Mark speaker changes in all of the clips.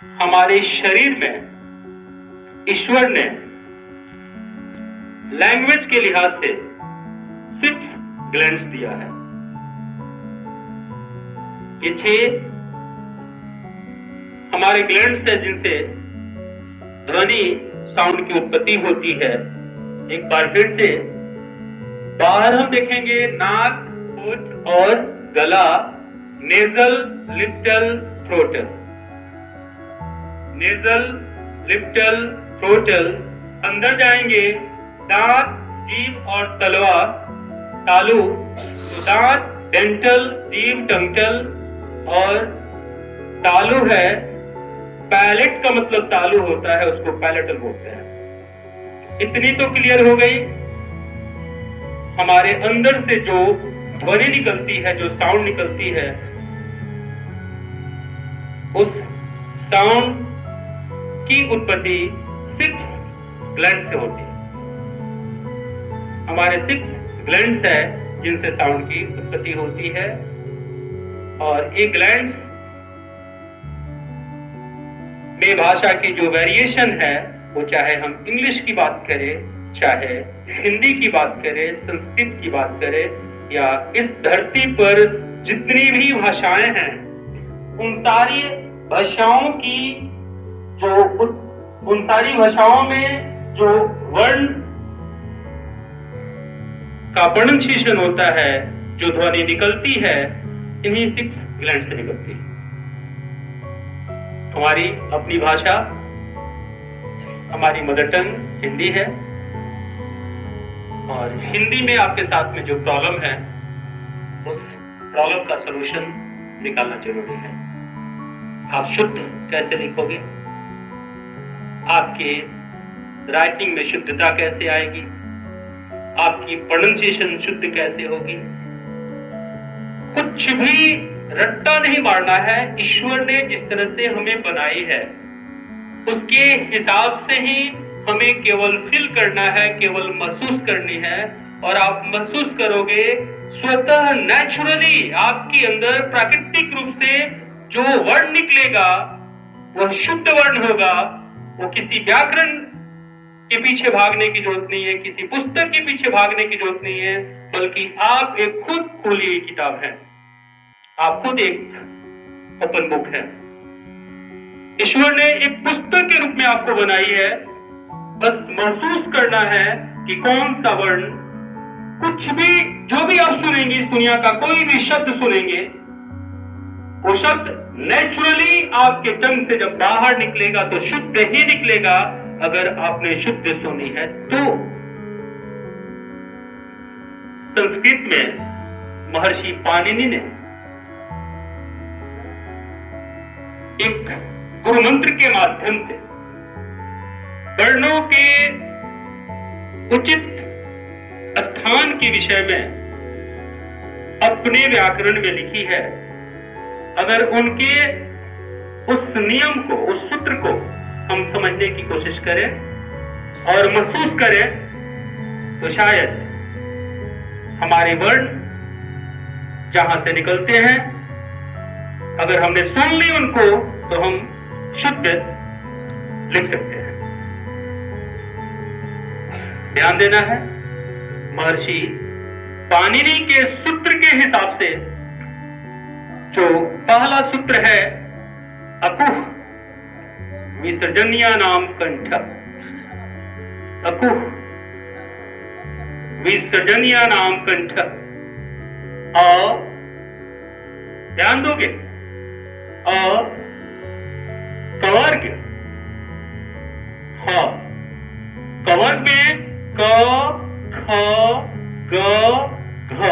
Speaker 1: हमारे शरीर में ईश्वर ने लैंग्वेज के लिहाज से 6 ग्लैंड्स दिया है। ये 6 हमारे ग्लैंड्स है जिनसे ध्वनि साउंड की उत्पत्ति होती है। एक बार फिर से बाहर हम देखेंगे नाक, होठ और गला, नेजल, लिप्टल, थ्रोटल। नेजल, लिप्टल, थ्रोटल। अंदर जाएंगे दांत, जीभ और तलवा, तालु। दांत, डेंटल, जीभ, टंगटल और तालु है। पैलेट का मतलब तालु होता है, उसको पैलेटल बोलते हैं। इतनी तो क्लियर हो गई। हमारे अंदर से जो ध्वनि निकलती है, जो साउंड निकलती है, उस साउंड की उत्पत्ति 6 ग्लैंड से होती है। हमारे 6 ग्लैंड्स है जिनसे साउंड की उत्पत्ति होती है। और ये ग्लैंड्स में भाषा की जो वेरिएशन है, वो चाहे हम इंग्लिश की बात करें, चाहे हिंदी की बात करें, संस्कृत की बात करें, या इस धरती पर जितनी भी भाषाएं हैं, उन सारी भाषाओं में जो वर्ण का प्रोनंसिएशन होता है, जो ध्वनि निकलती है, इन्हीं 6 ग्लैंड से निकलती है। हमारी अपनी भाषा, हमारी मदर टंग हिंदी है, और हिंदी में आपके साथ में जो प्रॉब्लम है, उस प्रॉब्लम का सलूशन निकालना जरूरी है। आप शुद्ध कैसे लिखोगे? आपके राइटिंग में शुद्धता कैसे आएगी? आपकी प्रोनंसिएशन शुद्ध कैसे होगी? कुछ भी रट्टा नहीं मारना है। ईश्वर ने जिस तरह से हमें बनाई है, उसके हिसाब से ही हमें केवल फील करना है, केवल महसूस करनी है। और आप महसूस करोगे स्वतः, नेचुरली आपके अंदर प्राकृतिक रूप से जो वर्ण निकलेगा वह शुद्ध वर्ण होगा। वो किसी व्याकरण के पीछे भागने की जरूरत नहीं है, किसी पुस्तक के पीछे भागने की जरूरत नहीं है, बल्कि आप एक खुद खोली हुई किताब है। आप खुद एक ओपन बुक है। ईश्वर ने एक पुस्तक के रूप में आपको बनाई है। बस महसूस करना है कि कौन सा वर्ण, कुछ भी, जो भी आप सुनेंगे, इस दुनिया का कोई भी शब्द सुनेंगे, वो शब्द नेचुरली आपके टंग से जब बाहर निकलेगा तो शुद्ध ही निकलेगा, अगर आपने शुद्ध सुनी है तो। संस्कृत में महर्षि पाणिनि ने एक गुरु मंत्र के माध्यम से वर्णों के उचित स्थान के विषय में अपने व्याकरण में लिखी है। अगर उनके उस नियम को, उस सूत्र को हम समझने की कोशिश करें और महसूस करें, तो शायद हमारे वर्ण जहां से निकलते हैं, अगर हमने सुन ली उनको, तो हम शुद्ध लिख सकते हैं। ध्यान देना है, महर्षि पाणिनि के सूत्र के हिसाब से जो पहला सूत्र है अकुह विसर्जनीय नाम कंठ। अकुह विसर्जनीय नाम कंठ। ध्यान दोगे, कवर्ग, ह कवर्ग में क, ख, ग, घ,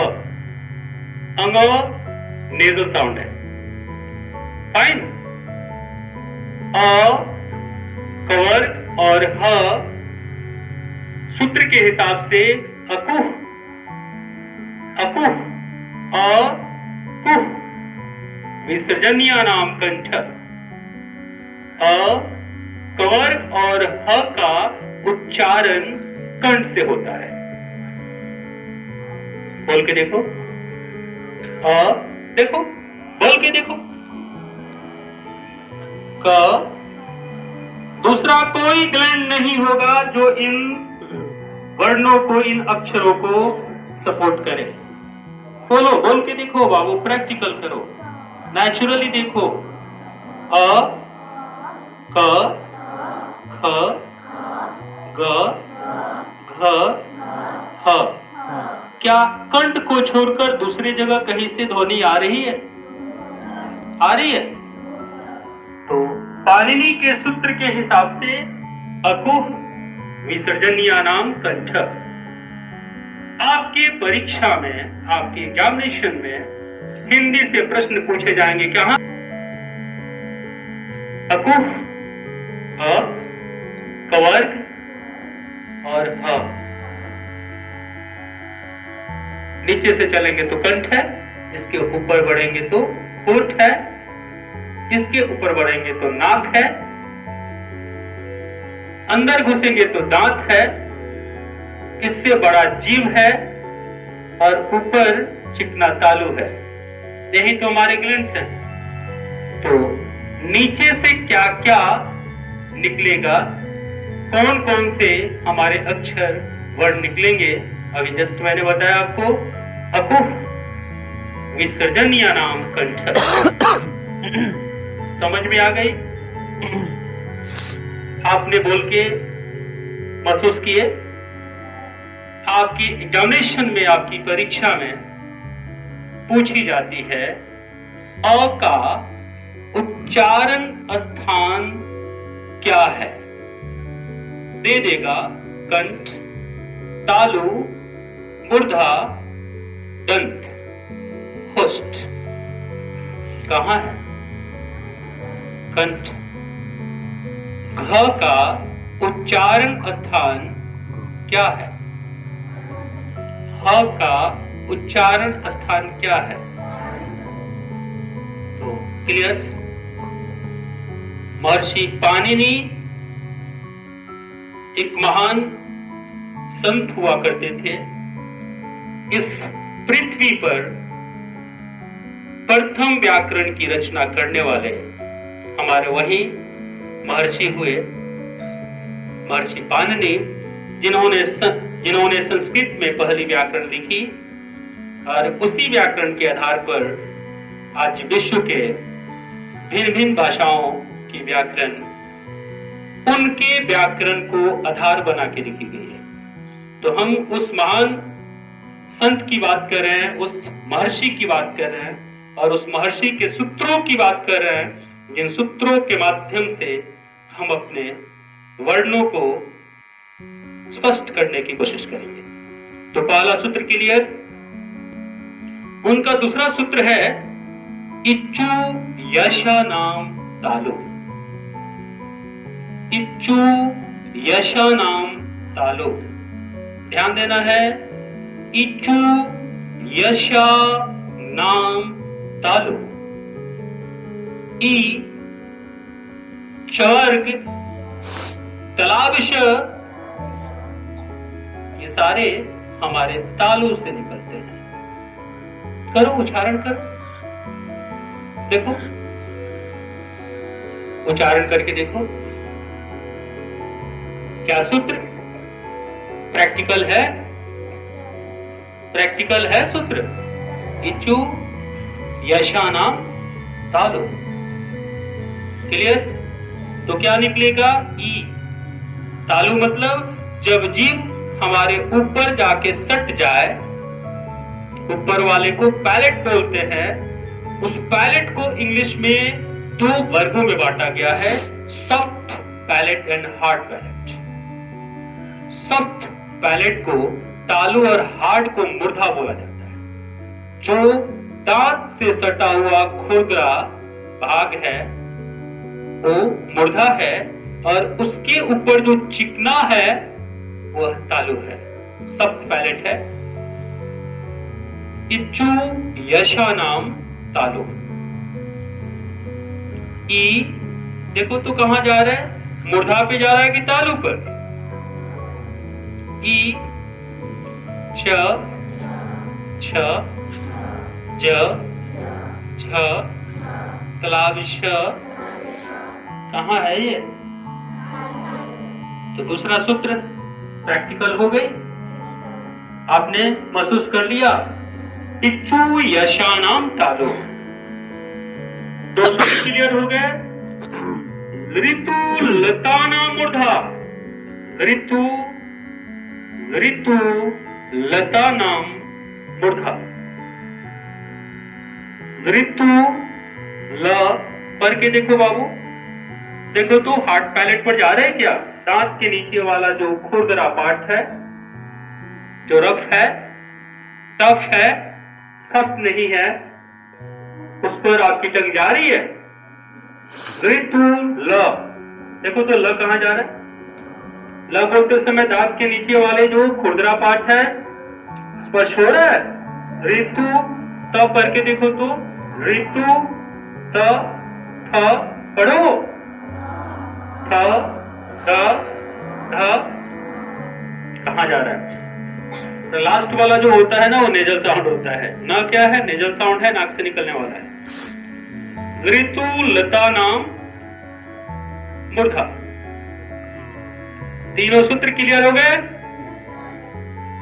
Speaker 1: अंग नेजल साउंड है। फाइन। कवर्ग और ह सूत्र के हिसाब से अकुह, अकुह, अकुह विसर्जनीय नाम कंठ। कवर्ग और ह का उच्चारण कंठ से होता है। बोल के देखो, देखो, बोल के देखो, क दूसरा कोई ग्लैंड नहीं होगा जो इन वर्णों को, इन अक्षरों को सपोर्ट करे। बोलो, बोल के देखो बाबू, प्रैक्टिकल करो, नेचुरली देखो। अ, क, ख, ग, घ, ह। क्या कंठ को छोड़कर दूसरी जगह कहीं से ध्वनि आ रही है? आ रही है? तो पाणिनि के सूत्र के हिसाब से अकुह विसर्जनीयानाम कंठ। आपके परीक्षा में, आपके एग्जामिनेशन में हिंदी से प्रश्न पूछे जाएंगे। क्या? अकुह, अ, कवर्ग और ह। नीचे से चलेंगे तो कंठ है, इसके ऊपर बढ़ेंगे तो होठ है, इसके ऊपर बढ़ेंगे तो नाक है, अंदर घुसेंगे तो दांत है, इससे बड़ा जीभ है और ऊपर चिकना तालू है। यही तो हमारे ग्लैंड्स हैं। तो नीचे से क्या क्या निकलेगा, कौन कौन से हमारे अक्षर वर्ण निकलेंगे, अभी जस्ट मैंने बताया आपको। अकुह विसर्जनीयानाम कंठ। समझ में आ गई? आपने बोल के महसूस किए? आपकी एग्जामिनेशन में, आपकी परीक्षा में पूछी जाती है अ का उच्चारण स्थान क्या है? दे देगा कंठ, तालु, मूर्धा, दंत, होस्ट। कहां है कंठ? घ का उच्चारण स्थान क्या है? ह का उच्चारण स्थान क्या है? तो क्लियर? महर्षि पाणिनि एक महान संत हुआ करते थे। इस पृथ्वी पर प्रथम व्याकरण की रचना करने वाले हमारे वही महर्षि हुए, महर्षि पाणिनि, जिन्होंने संस्कृत में पहली व्याकरण लिखी और उसी व्याकरण के आधार पर आज विश्व के भिन्न भिन्न भाषाओं की व्याकरण उनके व्याकरण को आधार बना के लिखी गई है। तो हम उस महान संत की बात कर रहे हैं, उस महर्षि की बात कर रहे हैं और उस महर्षि के सूत्रों की बात कर रहे हैं, जिन सूत्रों के माध्यम से हम अपने वर्णों को स्पष्ट करने की कोशिश करेंगे। तो पहला सूत्र क्लियर। उनका दूसरा सूत्र है इच्चु यशानाम तालु। इच्चु यशानाम तालु। ध्यान देना है, इच्चु यशा नाम तालु। ई चवर्ग तलाविश, ये सारे हमारे तालु से निकलते हैं। करो, उच्चारण करो, देखो, उच्चारण करके देखो क्या सूत्र प्रैक्टिकल है। प्रैक्टिकल है सूत्र। इच्चु यशानाम तालु। क्लियर? तो क्या निकलेगा? ई। तालु मतलब जब जीभ हमारे ऊपर जाके सट जाए, ऊपर वाले को पैलेट बोलते हैं। उस पैलेट को इंग्लिश में दो वर्गों में बांटा गया है, soft palate and hard palate. Soft palate को तालु और हार्ड को मूर्धा बोला जाता है। जो दांत से सटा हुआ खुरदरा भाग है वो मूर्धा है और उसके ऊपर जो चिकना है वह तालु है, सॉफ्ट पैलेट है। इच्चु यशानाम तालु। ई देखो तो कहां जा रहा है? मूर्धा पे जा रहा है कि तालु पर? ई छ छ ज झ तलाविश कहां है ये? तो दूसरा सूत्र प्रैक्टिकल हो गई, आपने महसूस कर लिया। इच्छु यशानाम तालो, दो सूत्र क्लियर हो गए। ऋतु लतानाम मूर्धा, ऋतु लतानाम मूर्धा। ऋतु ल पर के देखो बाबू, देखो तो हार्ट पैलेट पर जा रहे हैं क्या? दांत के नीचे वाला जो खुरदरा पार्ट है, जो रफ है, टफ है, सख्त नहीं है, उस पर आपकी टंग जा रही है। ऋतु ल, देखो तो ल कहां जा रहा है? ल बोलते समय दांत के नीचे वाले जो खुरदरा पार्ट है स्पर्श हो रहा है। ऋतु त पर के देखो तो ऋतु त थ पढ़ो, थ ध ध कहां जा रहा है? तो लास्ट वाला जो होता है ना वो नेजल साउंड होता है ना, क्या है? नेजल साउंड है, नाक से निकलने वाला है। ऋतु लता नाम मूर्धा। तीनों सूत्र क्लियर हो गए।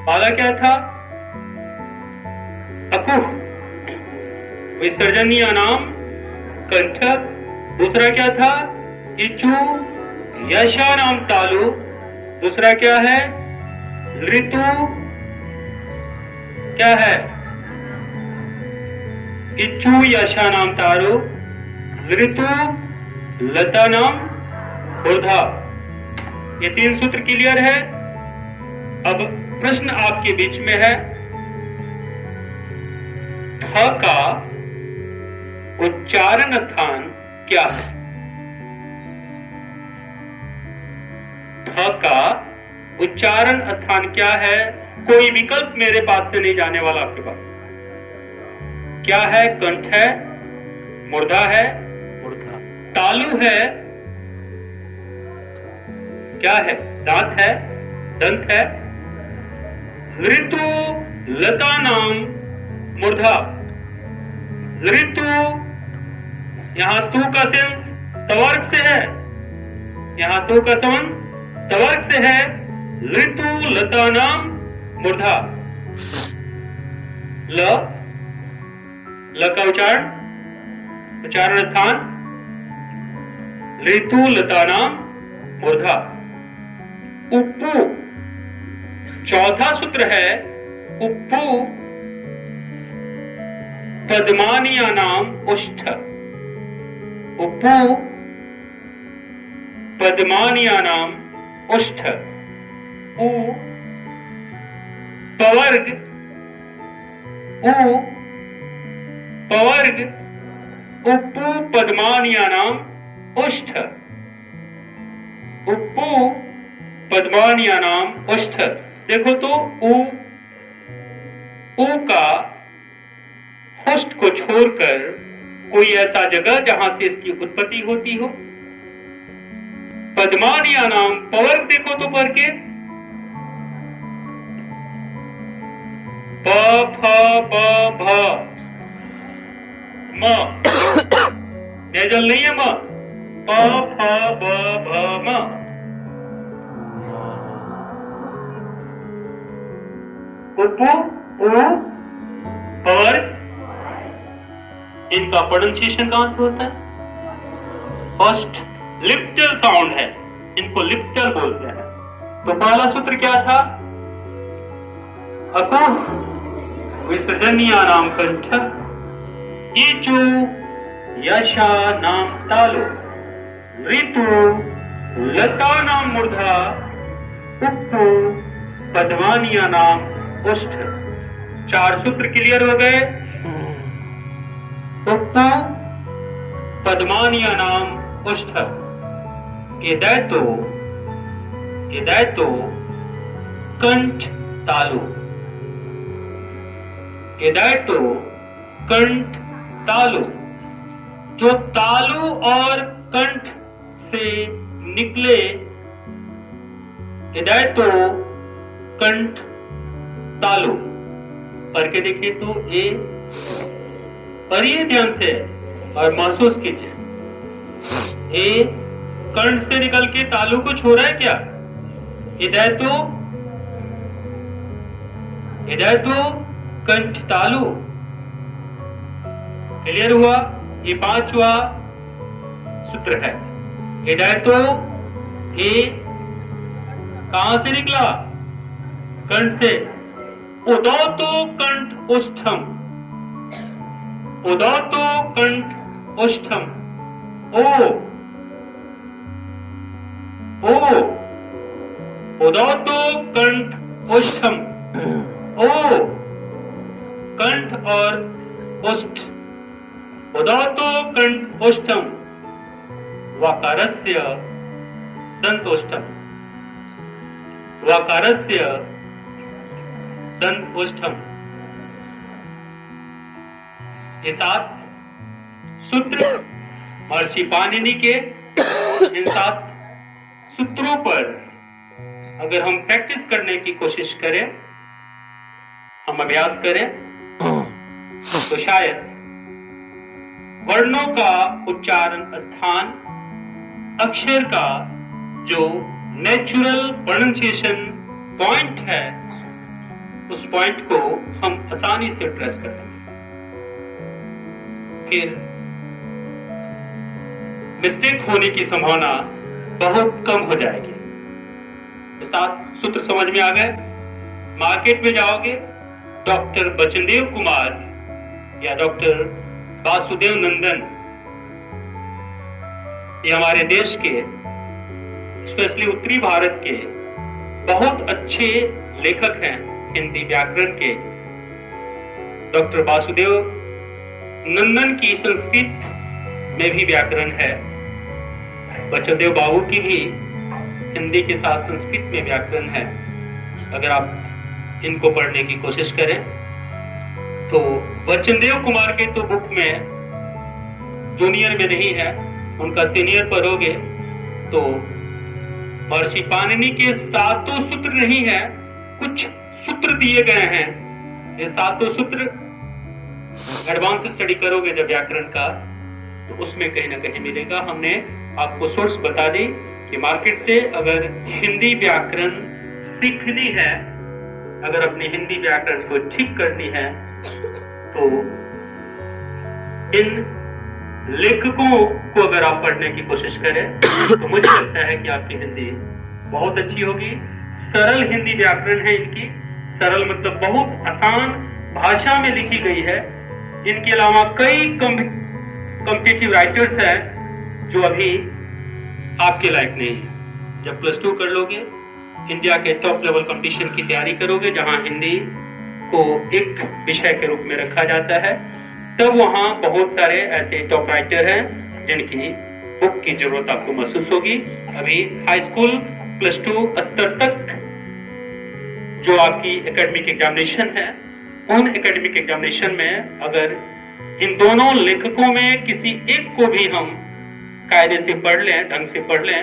Speaker 1: पहला क्या था? अकुह विसर्जनीय नाम कंठ। दूसरा क्या था? इच्छु यशा नाम तालु। दूसरा क्या है? ऋतु क्या है? इच्छु यशा नाम तालु, ऋतु लता नाम मूर्धा। ये तीन सूत्र क्लियर है। अब प्रश्न आपके बीच में है, थ का उच्चारण स्थान क्या है? थ का उच्चारण स्थान क्या है? कोई विकल्प मेरे पास से नहीं जाने वाला आपके पास। क्या है? कंठ है, मूर्धा है, तालु है, क्या है? दांत है, दंत है। ऋतु लता नाम मूर्धा। ऋतु, यहां तू का सेंस तवर्ग से है, यहां तू का संबंध तवर्ग से है। ऋतु लता नाम मूर्धा। ल का उच्चारण स्थान ऋतु लता नाम मूर्धा। उप्पू चौथा सूत्र है। उप्पू पद्मानिया नाम उष्ठ। उप्पू पद्मानिया नाम उष्ठ। उ पवर्ग, उ पवर्ग, उप्पू पद्मानिया नाम उष्ठ। उप्पू पद्मानिया नाम उष्ठ। देखो तो उ का होस्ट को छोड़कर कोई ऐसा जगह जहां से इसकी उत्पत्ति होती हो। पद्मानिया नाम पवर्ग देखो तो पर के प फ ब भ म, नेजल नहीं है म, प फ ब भ म। उप्पू उ और इनका प्रोनाउंसिएशन कहां से होता है? फर्स्ट लिप्टल साउंड है, इनको लिप्टल बोलते हैं। तो पहला सूत्र क्या था? अकुह विसर्जनीय नाम कंठ। इच्छु यशा नाम तालु, ऋतु लता नाम मूर्धा। उप्पू पद्मानिया नाम उष्ठ। चार सूत्र क्लियर हो गए। उप्पू पद्मानिया नाम उष्ठ। कंठ तालु। कंठ तालु, जो तालु और कंठ से निकले कंठ तालु। पढ़ के देखिए तो ए, पढ़िए ध्यान से और महसूस कीजिए। ए कंठ से निकल के तालु को छोड़ा है क्या? हिदायतो कंठ तालु। क्लियर हुआ? ये 5वां सूत्र है। हिदायतो ए कहां से निकला? कंठ से। उदौतो कंठ ओष्ठम, उदौतो कंठ ओष्ठम। ओ उदौतो कंठ ओष्ठम। ओ कंठ और ओष्ठ, उदौतो कंठ ओष्ठम। वकारस्य दंतोष्ठम, वकारस्य दंतोष्ठम। ये 7 सूत्र महर्षि पाणिनि के। इन 7 सूत्रों पर अगर हम प्रैक्टिस करने की कोशिश करें, हम अभ्यास करें, तो शायद वर्णों का उच्चारण स्थान, अक्षर का जो नेचुरल प्रोनाउंसिएशन पॉइंट है, उस पॉइंट को हम आसानी से ट्रेस कर लेंगे। फिर मिस्टेक होने की संभावना बहुत कम हो जाएगी। तो 7 सूत्र समझ में आ गए। मार्केट में जाओगे, डॉक्टर बचनदेव कुमार या डॉक्टर वासुदेव नंदन, ये हमारे देश के, स्पेशली उत्तरी भारत के बहुत अच्छे लेखक हैं हिंदी व्याकरण के। डॉक्टर वासुदेव नंदन की संस्कृत में भी व्याकरण है। बचनदेव बाबू की भी हिंदी के साथ संस्कृत में व्याकरण है। अगर आप इनको पढ़ने की कोशिश करें तो बचनदेव कुमार के तो बुक में जूनियर में नहीं है, उनका सीनियर पढ़ोगे तो महर्षि पाणिनि के 7 सूत्र नहीं है, कुछ सूत्र दिए गए हैं। ये 7 सूत्र एडवांस स्टडी करोगे जब व्याकरण का, तो उसमें कहीं ना कहीं मिलेगा। हमने आपको सोर्स बता दी कि मार्केट से अगर हिंदी व्याकरण सीखनी है, अगर अपनी हिंदी व्याकरण को ठीक करनी है, तो इन लेखकों को अगर आप पढ़ने की कोशिश करें तो मुझे लगता है कि आपकी हिंदी बहुत अच्छी होगी। सरल हिंदी व्याकरण है इनकी। सरल मतलब बहुत आसान भाषा में लिखी गई है। इनके अलावा कई कॉम्पिटिटिव राइटर्स हैं जो अभी आपके लायक नहीं है। जब +2 कर लोगे, इंडिया के टॉप लेवल कंपटीशन की तैयारी करोगे, जहां हिंदी को एक विषय के रूप में रखा जाता है, तब वहां बहुत सारे ऐसे टॉप राइटर हैं जिनकी बुक की जरूरत आपको महसूस होगी। अभी हाई स्कूल +2 स्तर तक जो आपकी एकेडमिक एग्जामिनेशन है, उन एकेडमिक एग्जामिनेशन में अगर इन दोनों लेखकों में किसी एक को भी हम कायदे से पढ़ लें, ढंग से पढ़ लें,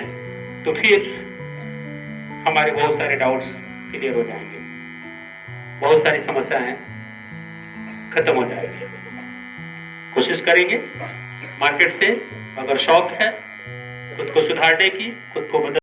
Speaker 1: तो फिर हमारे बहुत सारे डाउट्स क्लियर हो जाएंगे, बहुत सारी समस्याएं खत्म हो जाएगी। कोशिश करेंगे मार्केट से, अगर शौक है खुद को सुधारने की, खुद को बदल